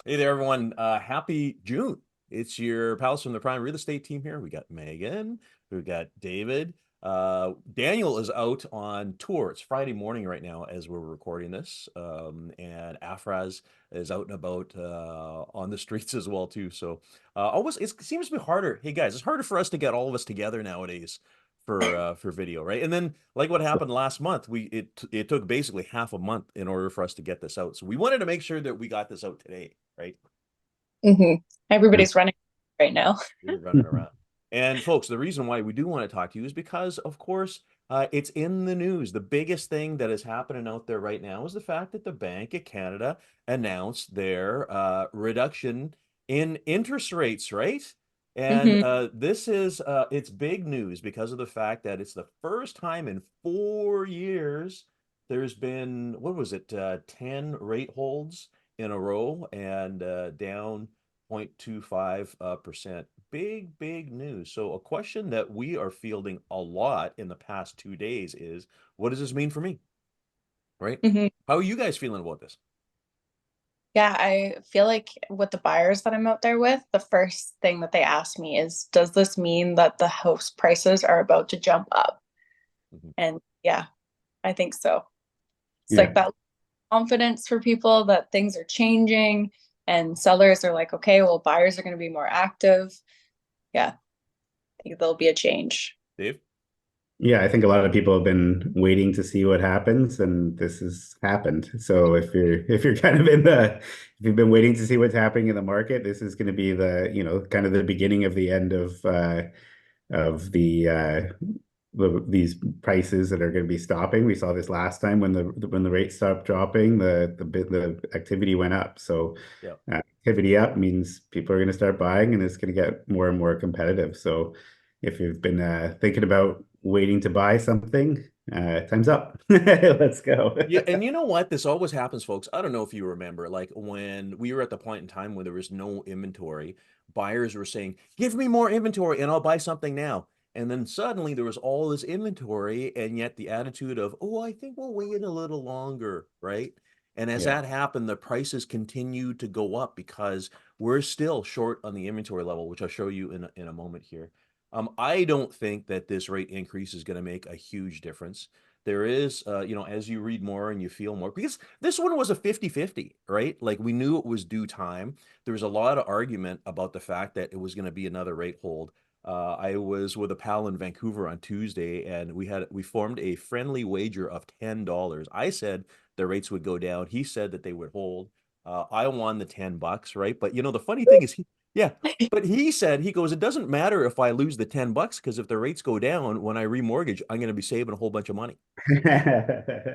Hey there, everyone. Happy June. It's your pals from the Prime Real Estate team here. We got Megan, we got David. Daniel is out on tour. It's Friday morning right now as we're recording this. And Afraz is out and about on the streets as well too. So always it seems to be harder. Hey guys, it's harder for us to get all of us together nowadays for video, right? And then like what happened last month, it took basically half a month in order for us to get this out. So we wanted to make sure that we got this out today, right? hmm Everybody's running right now. You're running around. And folks, the reason why we do want to talk to you is because, of course, it's in the news. The biggest thing that is happening out there right now is the fact that the Bank of Canada announced their reduction in interest rates, right? And hmm this is it's big news because of the fact that it's the first time in 4 years there's been, what was it, 10 rate holds in a row and down 0.25%. Big news. So a question that we are fielding a lot in the past 2 days is, what does this mean for me? Right? hmm How are you guys feeling about this? Yeah, I feel like with the buyers that I'm out there with, the first thing that they ask me is, does this mean that the house prices are about to jump up? Mhm. And yeah, I think so. It's Yeah. like Yeah. that confidence for people that things are changing and sellers are like, okay, well, buyers are going to be more active. Yeah, I think there'll be a change. Dave? Yeah, I think a lot of people have been waiting to see what happens, and this has happened. So if you're kind of if you've been waiting to see what's happening in the market, this is going to be kind of the beginning of the end of these prices that are going to be stopping. We saw this last time when the rates stopped dropping, the activity went up. So Yeah. activity up means people are going to start buying, and it's going to get more and more competitive. So if you've been thinking about waiting to buy something, time's up. Let's go. Yeah, and you know what? This always happens, folks. I don't know if you remember, like when we were at the point in time where there was no inventory, buyers were saying, "Give me more inventory and I'll buy something now." And then suddenly there was all this inventory, and yet the attitude of, "Oh, I think we'll wait a little longer," right? And as Yeah. that happened, the prices continued to go up because we're still short on the inventory level, which I'll show you in a moment here. I don't think that this rate increase is going to make a huge difference. There is, as you read more and you feel more, because this one was a 50-50, right? Like we knew it was due time. There was a lot of argument about the fact that it was going to be another rate hold. I was with a pal in Vancouver on Tuesday, and we formed a friendly wager of $10. I said the rates would go down. He said that they would hold. I won the $10, right? But the funny thing is, yeah, but he said, he goes, it doesn't matter if I lose the $10 because if the rates go down when I remortgage, I'm going to be saving a whole bunch of money.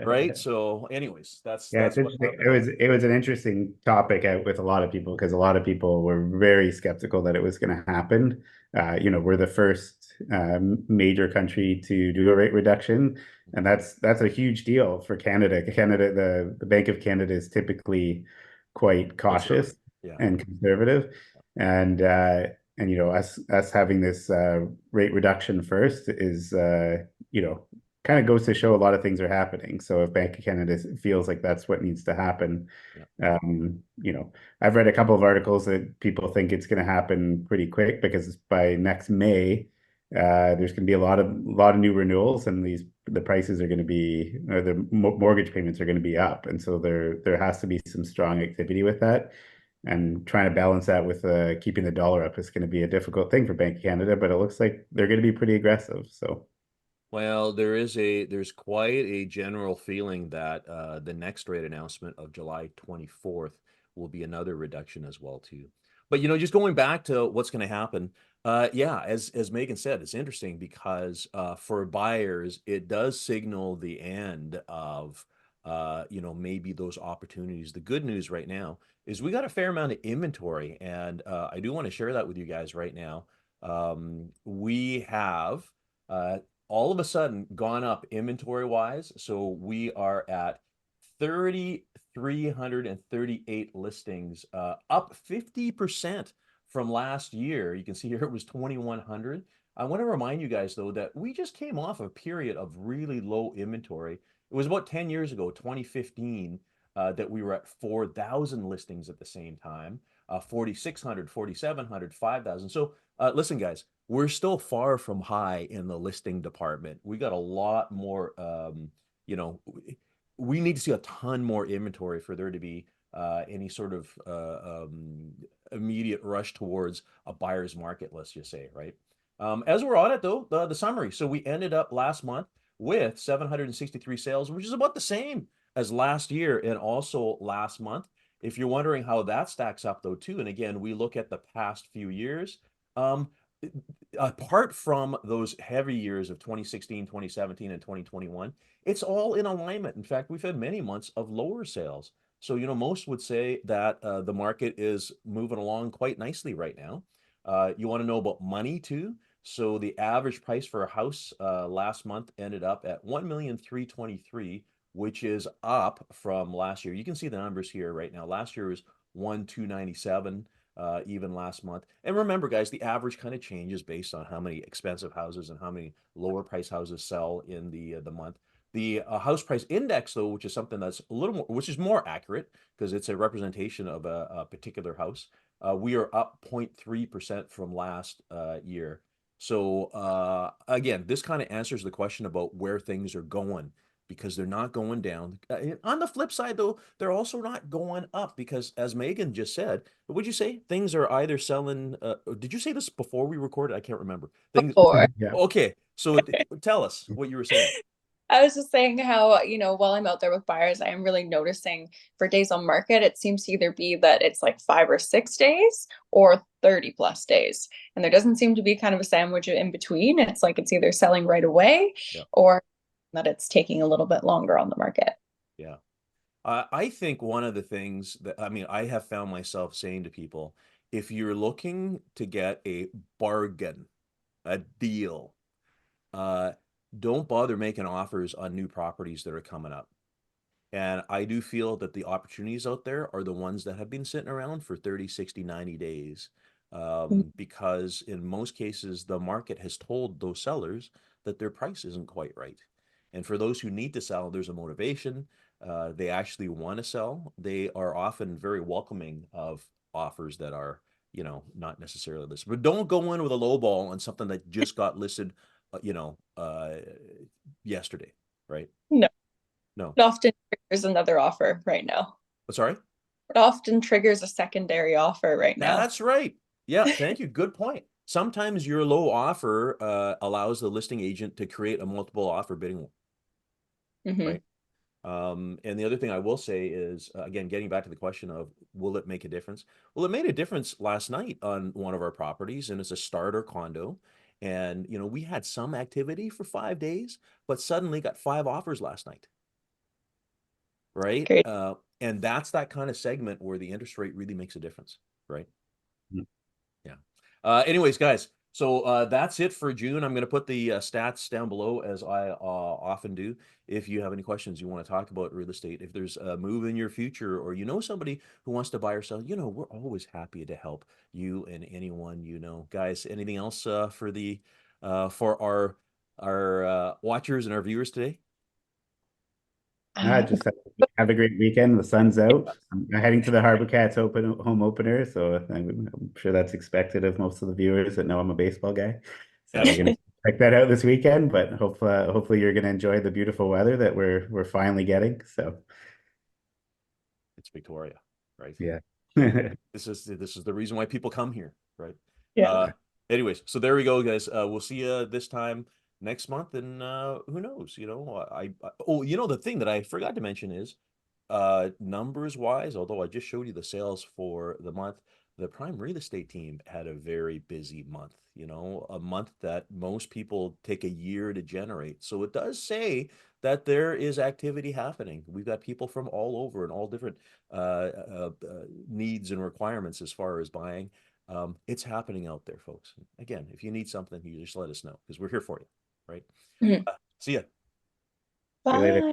Right. So, anyways, that's Yeah, it's that's what interesting. happened there. It was an interesting topic out with a lot of people because a lot of people were very skeptical that it was going to happen. We're the first major country to do a rate reduction, and that's a huge deal for Canada. Canada, the Bank of Canada is typically quite cautious Conservative. Yeah. and conservative, and us having this rate reduction first is you know kind of goes to show a lot of things are happening. So if Bank of Canada feels like that's what needs to happen, Yeah. I've read a couple of articles that people think it's going to happen pretty quick because by next May, there's going to be a lot of new renewals, and the prices are going to be, or the mortgage payments are going to be up, and so there has to be some strong activity with that. And trying to balance that with keeping the dollar up is going to be a difficult thing for Bank of Canada, but it looks like they're going to be pretty aggressive. So. Well, there's quite a general feeling that the next rate announcement of July 24th will be another reduction as well too. But just going back to what's going to happen, yeah, as Megan said, it's interesting because for buyers, it does signal the end of maybe those opportunities. The good news right now is we got a fair amount of inventory, and I do want to share that with you guys right now. We have. Uh, all of a sudden gone up inventory wise. So we are at 3,338 listings, up 50% from last year. You can see here it was 2,100. I want to remind you guys though that we just came off a period of really low inventory. It was about 10 years ago, 2015. that we were at 4,000 listings at the same time, 4,600, 4,700, 5,000. So listen, guys, we're still far from high in the listing department. We got a lot more, you know, we need to see a ton more inventory for there to be any sort of immediate rush towards a buyer's market, let's just say, right? As we're on it though, the summary. So we ended up last month with 763 sales, which is about the same as last year and also last month. If you're wondering how that stacks up though too, and again, we look at the past few years, um, apart from those heavy years of 2016, 2017, and 2021, it's all in alignment. In fact, we've had many months of lower sales. So, you know, most would say that the market is moving along quite nicely right now. You want to know about money too? So the average price for a house last month ended up at 1,323,000, which is up from last year. You can see the numbers here right now. Last year was 1,297, even last month. And remember, guys, the average kind of changes based on how many expensive houses and how many lower price houses sell in the month. The house price index, though, which is something that's a little more, which is more accurate because it's a representation of a particular house. We are up 0.3% from last year. So again, this kind of answers the question about where things are going because they're not going down. On the flip side, though, they're also not going up because, as Megan just said, would you say things are either selling? Did you say this before we recorded? I can't remember. Things. Before. Yeah. Okay, so tell us what you were saying. I was just saying how, while I'm out there with buyers, I am really noticing for days on market, it seems to either be that it's like 5 or 6 days or 30 plus days. And there doesn't seem to be kind of a sandwich in between. It's like it's either selling right away Yeah. or that it's taking a little bit longer on the market. Yeah. I think one of the things that, I mean, I have found myself saying to people, if you're looking to get a bargain, a deal, uh, don't bother making offers on new properties that are coming up. And I do feel that the opportunities out there are the ones that have been sitting around for 30, 60, 90 days. Because in most cases, the market has told those sellers that their price isn't quite right. And for those who need to sell, there's a motivation. They actually want to sell. They are often very welcoming of offers that are, not necessarily listed. But don't go in with a low ball on something that just got listed, yesterday, right? No, No. it often triggers another offer right now. Sorry? It often triggers a secondary offer right now. That's right. Yeah, thank you. Good point. Sometimes your low offer allows the listing agent to create a multiple offer bidding war, Mhm. right? And the other thing I will say is, again, getting back to the question of will it make a difference? Well, it made a difference last night on one of our properties, and it's a starter condo. And, we had some activity for 5 days, but suddenly got 5 offers last night, right? Great. And that's that kind of segment where the interest rate really makes a difference, right? Mm. Yeah. Anyways, guys, so that's it for June. I'm going to put the stats down below as I often do. If you have any questions you want to talk about real estate, if there's a move in your future or somebody who wants to buy or sell, we're always happy to help you and anyone Guys, anything else for our watchers and our viewers today? I just have a great weekend. The sun's out. I'm heading to the Harbor Cats open home opener, so I'm sure that's expected of most of the viewers that know I'm a baseball guy. So we're gonna check that out this weekend. But hopefully you're gonna enjoy the beautiful weather that we're finally getting. So It's Victoria, right? yeah. This is the reason why people come here, right? Yeah. Anyways, so there we go, guys. We'll see you this time next month, and who knows? The thing that I forgot to mention is, numbers wise, although I just showed you the sales for the month, the prime real estate team had a very busy month. A month that most people take a year to generate. So it does say that there is activity happening. We've got people from all over and all different needs and requirements as far as buying. It's happening out there, folks. Again, if you need something, you just let us know because we're here for you, right? Mhm. See ya. See you later. Bye.